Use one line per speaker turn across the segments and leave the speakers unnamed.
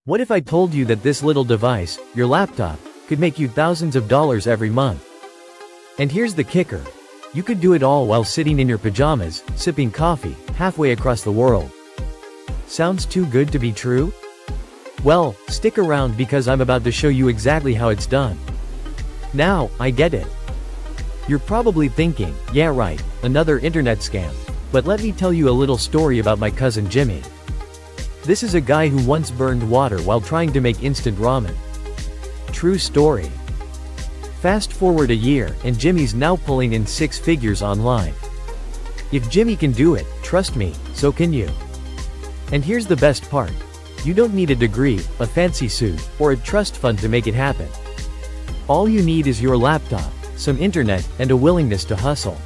What if I told you that this little device, your laptop, could make you thousands of dollars every month? And here's the kicker. You could do it all while sitting in your pajamas, sipping coffee, halfway across the world. Sounds too good to be true? Well, stick around because I'm about to show you exactly how it's done. Now, I get it. You're probably thinking, yeah right, another internet scam. But let me tell you a little story about my cousin Jimmy. This is a guy who once burned water while trying to make instant ramen. True story. Fast forward a year, and Jimmy's now pulling in 6 figures online. If Jimmy can do it, trust me, so can you. And here's the best part. You don't need a degree, a fancy suit, or a trust fund to make it happen. All you need is your laptop, some internet, and a willingness to hustle.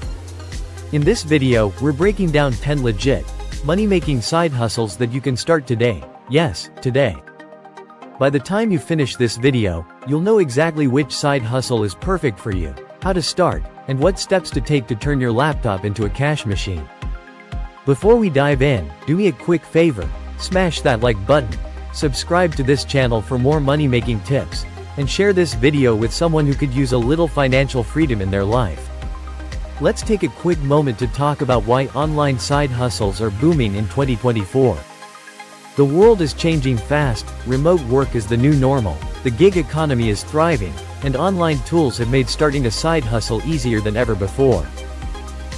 In this video, we're breaking down 10 legit, money-making side hustles that you can start today. Yes, today. By the time you finish this video, you'll know exactly which side hustle is perfect for you, how to start, and what steps to take to turn your laptop into a cash machine. Before we dive in, do me a quick favor, smash that like button, subscribe to this channel for more money-making tips, and share this video with someone who could use a little financial freedom in their life. Let's take a quick moment to talk about why online side hustles are booming in 2024. The world is changing fast, remote work is the new normal, the gig economy is thriving, and online tools have made starting a side hustle easier than ever before.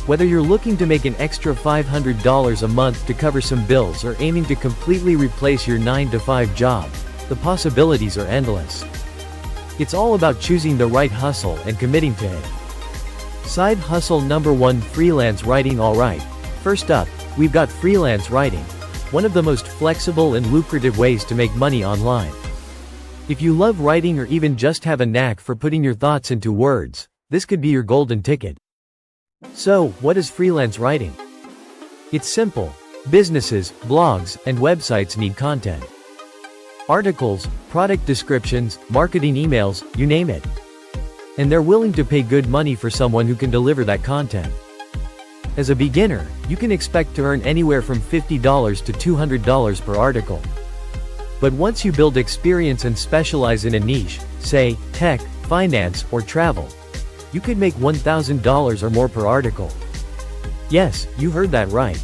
Whether you're looking to make an extra $500 a month to cover some bills or aiming to completely replace your 9-to-5 job, the possibilities are endless. It's all about choosing the right hustle and committing to it. Side hustle number 1: freelance writing. Alright, first up, we've got freelance writing, one of the most flexible and lucrative ways to make money online. If you love writing or even just have a knack for putting your thoughts into words, this could be your golden ticket. So, what is freelance writing? It's simple. Businesses, blogs, and websites need content. Articles, product descriptions, marketing emails, you name it. And they're willing to pay good money for someone who can deliver that content. As a beginner, you can expect to earn anywhere from $50 to $200 per article. But once you build experience and specialize in a niche, say, tech, finance, or travel, you could make $1,000 or more per article. Yes, you heard that right.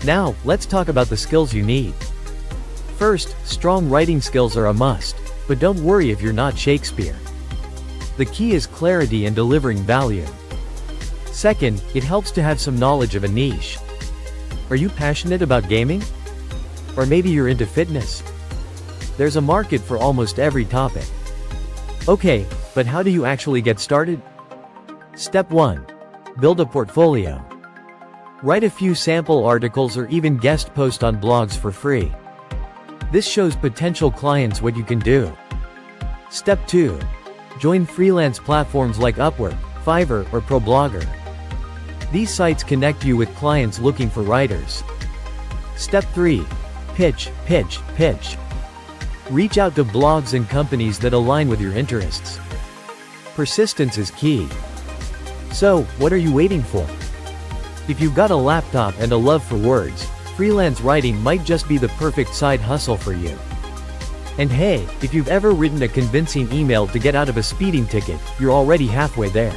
Now, let's talk about the skills you need. First, strong writing skills are a must, but don't worry if you're not Shakespeare. The key is clarity and delivering value. Second, it helps to have some knowledge of a niche. Are you passionate about gaming? Or maybe you're into fitness? There's a market for almost every topic. Okay, but how do you actually get started? Step 1. Build a portfolio. Write a few sample articles or even guest post on blogs for free. This shows potential clients what you can do. Step 2. Join freelance platforms like Upwork, Fiverr, or ProBlogger. These sites connect you with clients looking for writers. Step 3. Pitch, pitch, pitch. Reach out to blogs and companies that align with your interests. Persistence is key. So, what are you waiting for? If you've got a laptop and a love for words, freelance writing might just be the perfect side hustle for you. And hey, if you've ever written a convincing email to get out of a speeding ticket, you're already halfway there.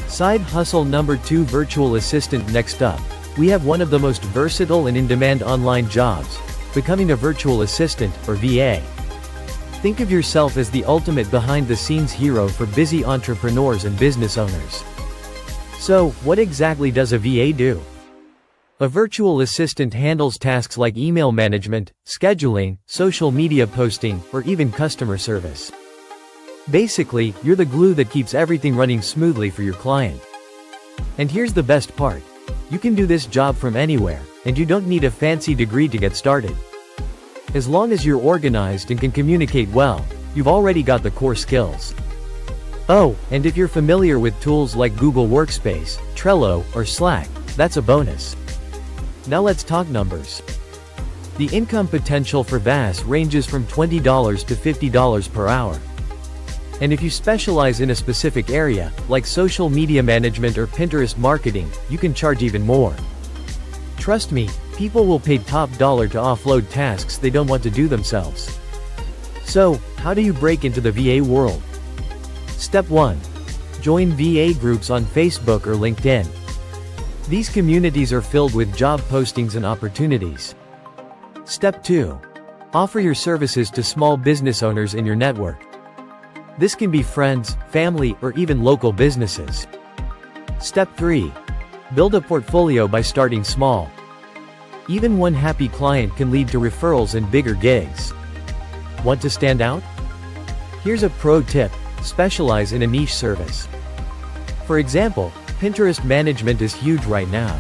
Side hustle number 2: virtual assistant. Next up, we have one of the most versatile and in-demand online jobs, becoming a virtual assistant, or VA. Think of yourself as the ultimate behind-the-scenes hero for busy entrepreneurs and business owners. So, what exactly does a VA do? A virtual assistant handles tasks like email management, scheduling, social media posting, or even customer service. Basically, you're the glue that keeps everything running smoothly for your client. And here's the best part. You can do this job from anywhere, and you don't need a fancy degree to get started. As long as you're organized and can communicate well, you've already got the core skills. Oh, and if you're familiar with tools like Google Workspace, Trello, or Slack, that's a bonus. Now let's talk numbers. The income potential for VAS ranges from $20 to $50 per hour. And if you specialize in a specific area, like social media management or Pinterest marketing, you can charge even more. Trust me, People will pay top dollar to offload tasks they don't want to do themselves. So, how do you break into the VA world? Step 1. Join VA groups on Facebook or LinkedIn. These communities are filled with job postings and opportunities. Step 2. Offer your services to small business owners in your network. This can be friends, family, or even local businesses. Step 3. Build a portfolio by starting small. Even one happy client can lead to referrals and bigger gigs. Want to stand out? Here's a pro tip: specialize in a niche service. For example, Pinterest management is huge right now.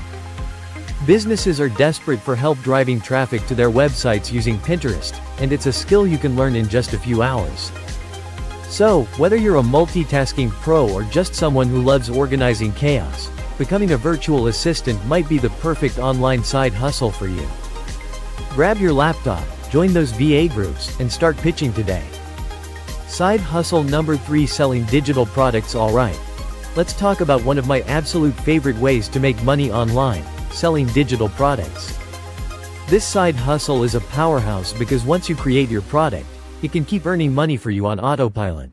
Businesses are desperate for help driving traffic to their websites using Pinterest, and it's a skill you can learn in just a few hours. So, whether you're a multitasking pro or just someone who loves organizing chaos, becoming a virtual assistant might be the perfect online side hustle for you. Grab your laptop, join those VA groups, and start pitching today. Side hustle number 3: selling digital products. Alright. Let's talk about one of my absolute favorite ways to make money online: selling digital products. This side hustle is a powerhouse because once you create your product, it can keep earning money for you on autopilot.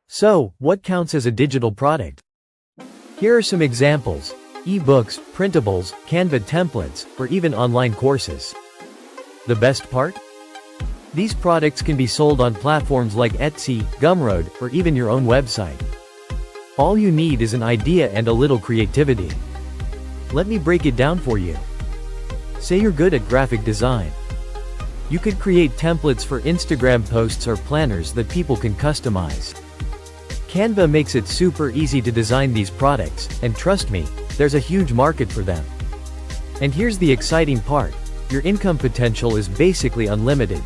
So, what counts as a digital product? Here are some examples: ebooks, printables, Canva templates, or even online courses. The best part? These products can be sold on platforms like Etsy, Gumroad, or even your own website. All you need is an idea and a little creativity. Let me break it down for you. Say you're good at graphic design. You could create templates for Instagram posts or planners that people can customize. Canva makes it super easy to design these products, and trust me, there's a huge market for them. And here's the exciting part: your income potential is basically unlimited.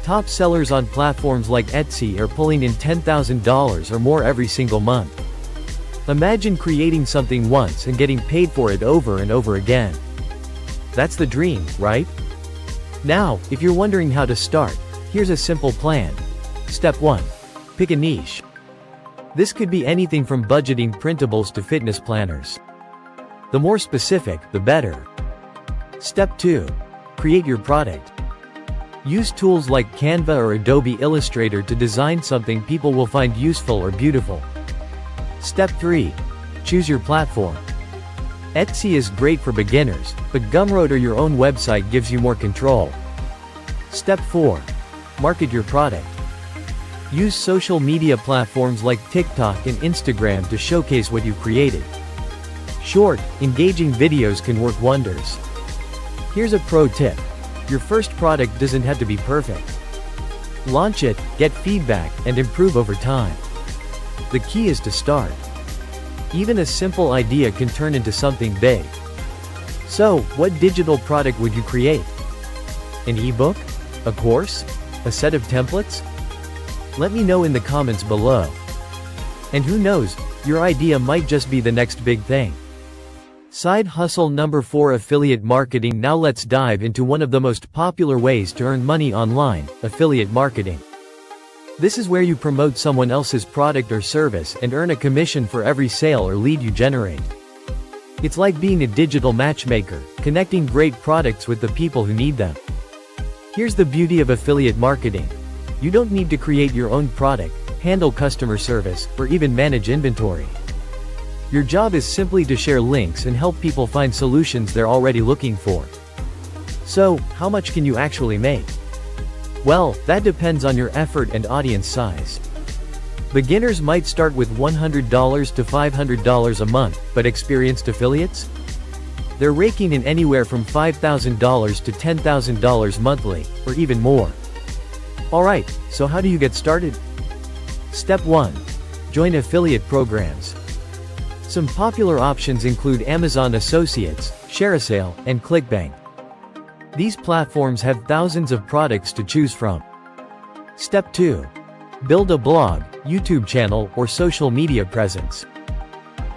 Top sellers on platforms like Etsy are pulling in $10,000 or more every single month. Imagine creating something once and getting paid for it over and over again. That's the dream, right? Now, if you're wondering how to start, here's a simple plan. Step 1. Pick a niche. This could be anything from budgeting printables to fitness planners. The more specific, the better. Step 2. Create your product. Use tools like Canva or Adobe Illustrator to design something people will find useful or beautiful. Step 3. Choose your platform. Etsy is great for beginners, but Gumroad or your own website gives you more control. Step 4. Market your product. Use social media platforms like TikTok and Instagram to showcase what you've created. Short, engaging videos can work wonders. Here's a pro tip: your first product doesn't have to be perfect. Launch it, get feedback, and improve over time. The key is to start. Even a simple idea can turn into something big. So, what digital product would you create? An ebook? A course? A set of templates? Let me know in the comments below. And who knows, your idea might just be the next big thing. Side hustle number 4: affiliate marketing. Now let's dive into one of the most popular ways to earn money online: affiliate marketing. This is where you promote someone else's product or service and earn a commission for every sale or lead you generate. It's like being a digital matchmaker, connecting great products with the people who need them. Here's the beauty of affiliate marketing: you don't need to create your own product, handle customer service, or even manage inventory. Your job is simply to share links and help people find solutions they're already looking for. So, how much can you actually make? Well, that depends on your effort and audience size. Beginners might start with $100 to $500 a month, but experienced affiliates? They're raking in anywhere from $5,000 to $10,000 monthly, or even more. Alright, so how do you get started? Step 1. Join affiliate programs. Some popular options include Amazon Associates, ShareASale, and ClickBank. These platforms have thousands of products to choose from. Step 2. Build a blog, YouTube channel, or social media presence.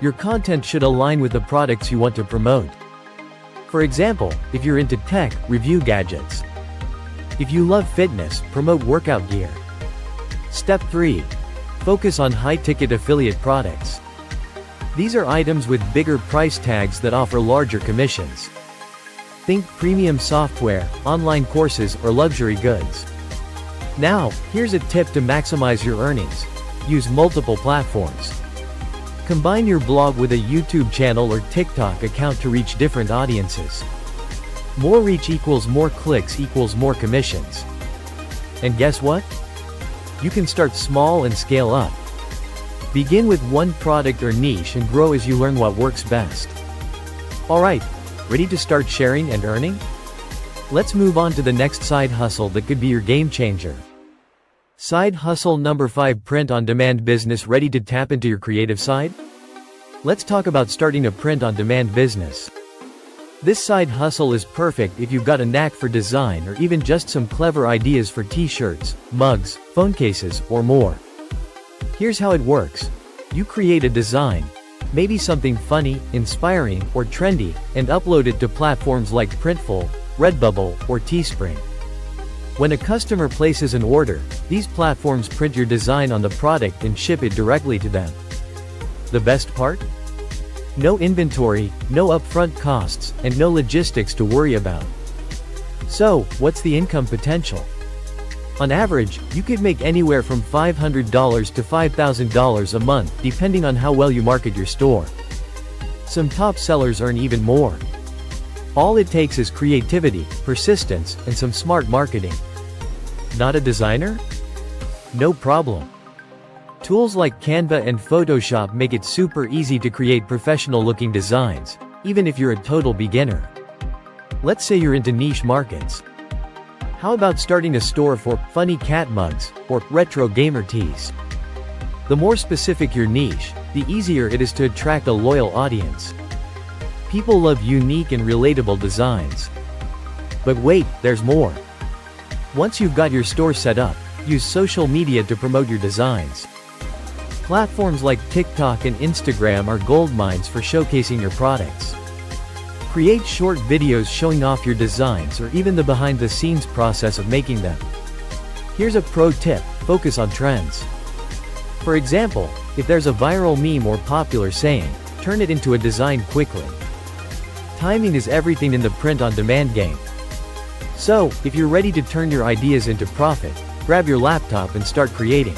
Your content should align with the products you want to promote. For example, if you're into tech, review gadgets. If you love fitness, promote workout gear. Step 3. Focus on high-ticket affiliate products. These are items with bigger price tags that offer larger commissions. Think premium software, online courses, or luxury goods. Now, here's a tip to maximize your earnings. Use multiple platforms. Combine your blog with a YouTube channel or TikTok account to reach different audiences. More reach equals more clicks equals more commissions. And guess what? You can start small and scale up. Begin with one product or niche and grow as you learn what works best. Alright, ready to start sharing and earning? Let's move on to the next side hustle that could be your game changer. Side hustle number 5: print-on-demand business. Ready to tap into your creative side? Let's talk about starting a print-on-demand business. This side hustle is perfect if you've got a knack for design or even just some clever ideas for t-shirts, mugs, phone cases, or more. Here's how it works. You create a design, maybe something funny, inspiring, or trendy, and upload it to platforms like Printful, Redbubble, or Teespring. When a customer places an order, these platforms print your design on the product and ship it directly to them. The best part? No inventory, no upfront costs, and no logistics to worry about. So, what's the income potential? On average, you could make anywhere from $500 to $5,000 a month, depending on how well you market your store. Some top sellers earn even more. All it takes is creativity, persistence, and some smart marketing. Not a designer? No problem. Tools like Canva and Photoshop make it super easy to create professional-looking designs, even if you're a total beginner. Let's say you're into niche markets. How about starting a store for funny cat mugs or retro gamer tees? The more specific your niche, the easier it is to attract a loyal audience. People love unique and relatable designs. But wait, there's more. Once you've got your store set up, use social media to promote your designs. Platforms like TikTok and Instagram are goldmines for showcasing your products. Create short videos showing off your designs or even the behind-the-scenes process of making them. Here's a pro tip: focus on trends. For example, if there's a viral meme or popular saying, turn it into a design quickly. Timing is everything in the print-on-demand game. So, if you're ready to turn your ideas into profit, grab your laptop and start creating.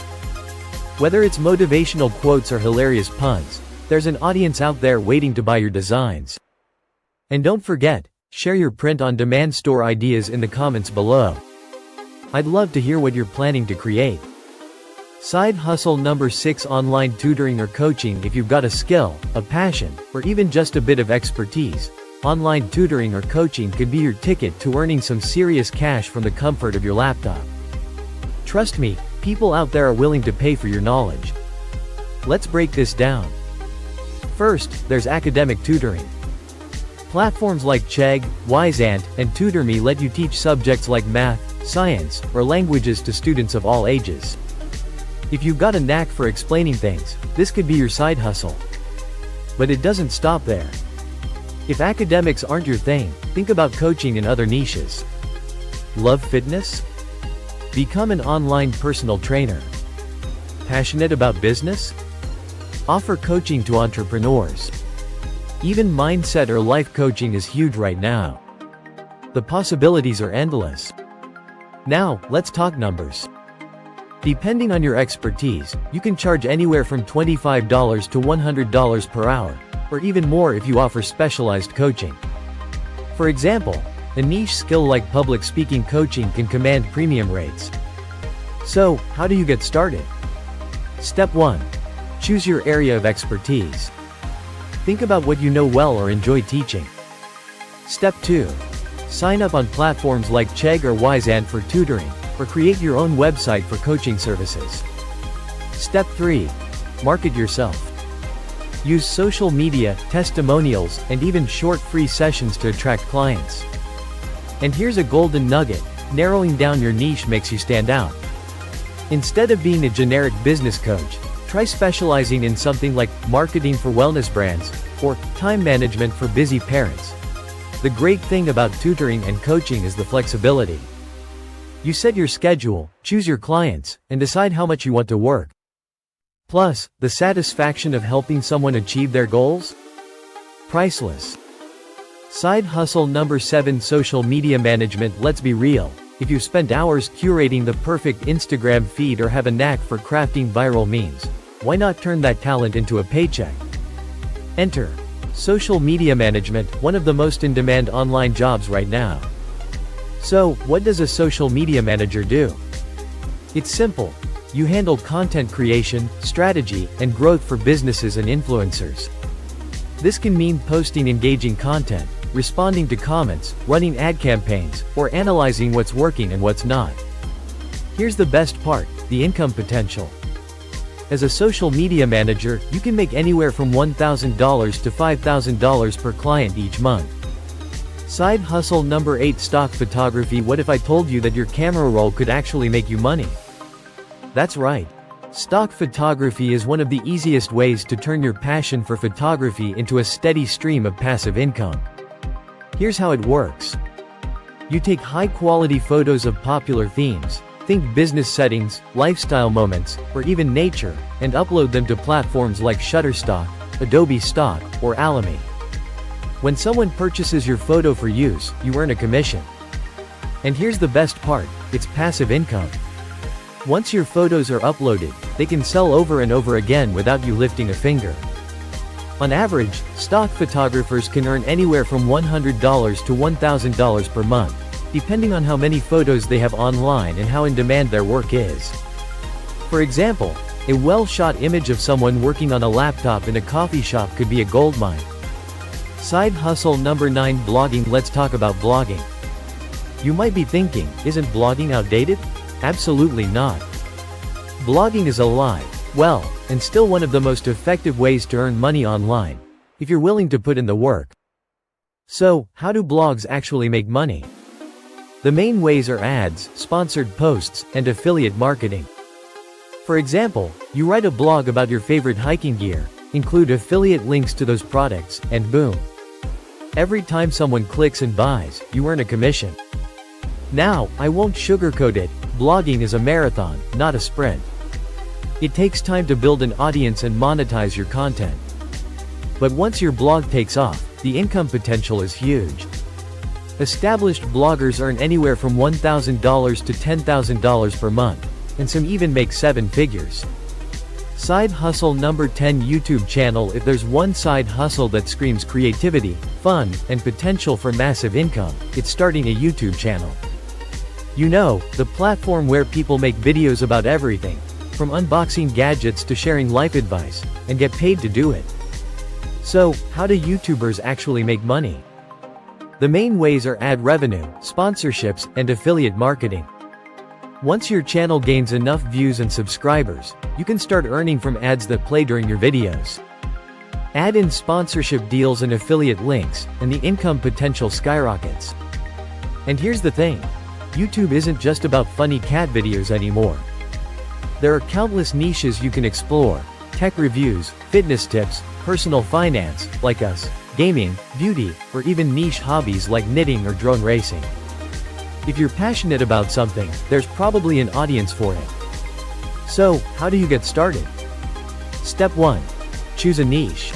Whether it's motivational quotes or hilarious puns, there's an audience out there waiting to buy your designs. And don't forget, share your print-on-demand store ideas in the comments below. I'd love to hear what you're planning to create. Side hustle number 6: online tutoring or coaching. If you've got a skill, a passion, or even just a bit of expertise, online tutoring or coaching could be your ticket to earning some serious cash from the comfort of your laptop. Trust me, people out there are willing to pay for your knowledge. Let's break this down. First, there's academic tutoring. Platforms like Chegg, Wiseant, and TutorMe let you teach subjects like math, science, or languages to students of all ages. If you've got a knack for explaining things, this could be your side hustle. But it doesn't stop there. If academics aren't your thing, think about coaching in other niches. Love fitness? Become an online personal trainer. Passionate about business? Offer coaching to entrepreneurs. Even mindset or life coaching is huge right now. The possibilities are endless. Now, let's talk numbers. Depending on your expertise, you can charge anywhere from $25 to $100 per hour, or even more if you offer specialized coaching. For example, a niche skill like public speaking coaching can command premium rates. So, how do you get started? Step 1. Choose your area of expertise. Think about what you know well or enjoy teaching. Step 2. Sign up on platforms like Chegg or Wiseant for tutoring, or create your own website for coaching services. Step 3. Market yourself. Use social media, testimonials, and even short free sessions to attract clients. And here's a golden nugget: narrowing down your niche makes you stand out. Instead of being a generic business coach, try specializing in something like marketing for wellness brands, or time management for busy parents. The great thing about tutoring and coaching is the flexibility. You set your schedule, choose your clients, and decide how much you want to work. Plus, the satisfaction of helping someone achieve their goals? Priceless. Side hustle number 7: social media management. Let's be real. If you spend hours curating the perfect Instagram feed or have a knack for crafting viral memes, why not turn that talent into a paycheck? Enter social media management, one of the most in-demand online jobs right now. So, what does a social media manager do? It's simple. You handle content creation, strategy, and growth for businesses and influencers. This can mean posting engaging content, responding to comments, running ad campaigns, or analyzing what's working and what's not. Here's the best part: the income potential. As a social media manager, you can make anywhere from $1,000 to $5,000 per client each month. Side hustle number 8: stock photography. What if I told you that your camera roll could actually make you money? That's right. Stock photography is one of the easiest ways to turn your passion for photography into a steady stream of passive income. Here's how it works. You take high-quality photos of popular themes, think business settings, lifestyle moments, or even nature, and upload them to platforms like Shutterstock, Adobe Stock, or Alamy. When someone purchases your photo for use, you earn a commission. And here's the best part: it's passive income. Once your photos are uploaded, they can sell over and over again without you lifting a finger. On average, stock photographers can earn anywhere from $100 to $1,000 per month, depending on how many photos they have online and how in demand their work is. For example, a well-shot image of someone working on a laptop in a coffee shop could be a goldmine. Side hustle number 9: blogging. Let's talk about blogging. You might be thinking, isn't blogging outdated? Absolutely not. Blogging is alive, well, and still one of the most effective ways to earn money online, if you're willing to put in the work. So, how do blogs actually make money? The main ways are ads, sponsored posts, and affiliate marketing. For example, you write a blog about your favorite hiking gear, include affiliate links to those products, and boom. Every time someone clicks and buys, you earn a commission. Now, I won't sugarcoat it, blogging is a marathon, not a sprint. It takes time to build an audience and monetize your content. But once your blog takes off, the income potential is huge. Established bloggers earn anywhere from $1,000 to $10,000 per month, and some even make 7 figures. Side hustle number 10: YouTube channel. If there's one side hustle that screams creativity, fun, and potential for massive income, it's starting a YouTube channel. You know, the platform where people make videos about everything, from unboxing gadgets to sharing life advice, and get paid to do it. So, how do YouTubers actually make money? The main ways are ad revenue, sponsorships, and affiliate marketing. Once your channel gains enough views and subscribers, you can start earning from ads that play during your videos. Add in sponsorship deals and affiliate links, and the income potential skyrockets. And here's the thing: YouTube isn't just about funny cat videos anymore. There are countless niches you can explore: tech reviews, fitness tips, personal finance, like us, gaming, beauty, or even niche hobbies like knitting or drone racing. If you're passionate about something, there's probably an audience for it. So, how do you get started? Step 1. Choose a niche.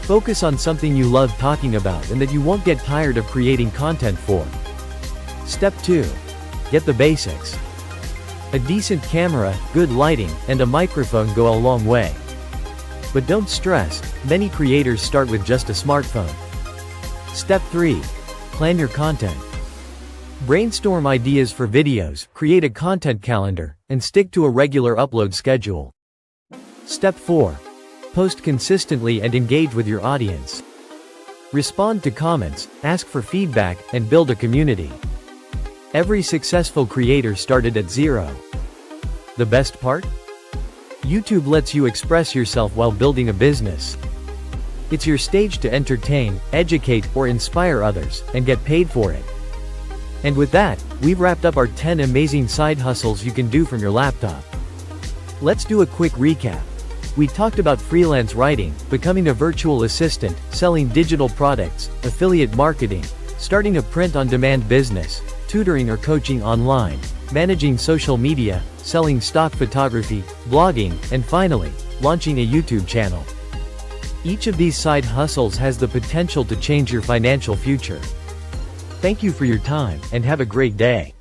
Focus on something you love talking about and that you won't get tired of creating content for. Step 2. Get the basics. A decent camera, good lighting, and a microphone go a long way. But don't stress, many creators start with just a smartphone. Step 3. Plan your content. Brainstorm ideas for videos, create a content calendar, and stick to a regular upload schedule. Step 4. Post consistently and engage with your audience. Respond to comments, ask for feedback, and build a community. Every successful creator started at zero. The best part? YouTube lets you express yourself while building a business. It's your stage to entertain, educate, or inspire others, and get paid for it. And with that, we've wrapped up our 10 amazing side hustles you can do from your laptop. Let's do a quick recap. We talked about freelance writing, becoming a virtual assistant, selling digital products, affiliate marketing, starting a print-on-demand business, tutoring or coaching online, managing social media, selling stock photography, blogging, and finally, launching a YouTube channel. Each of these side hustles has the potential to change your financial future. Thank you for your time, and have a great day.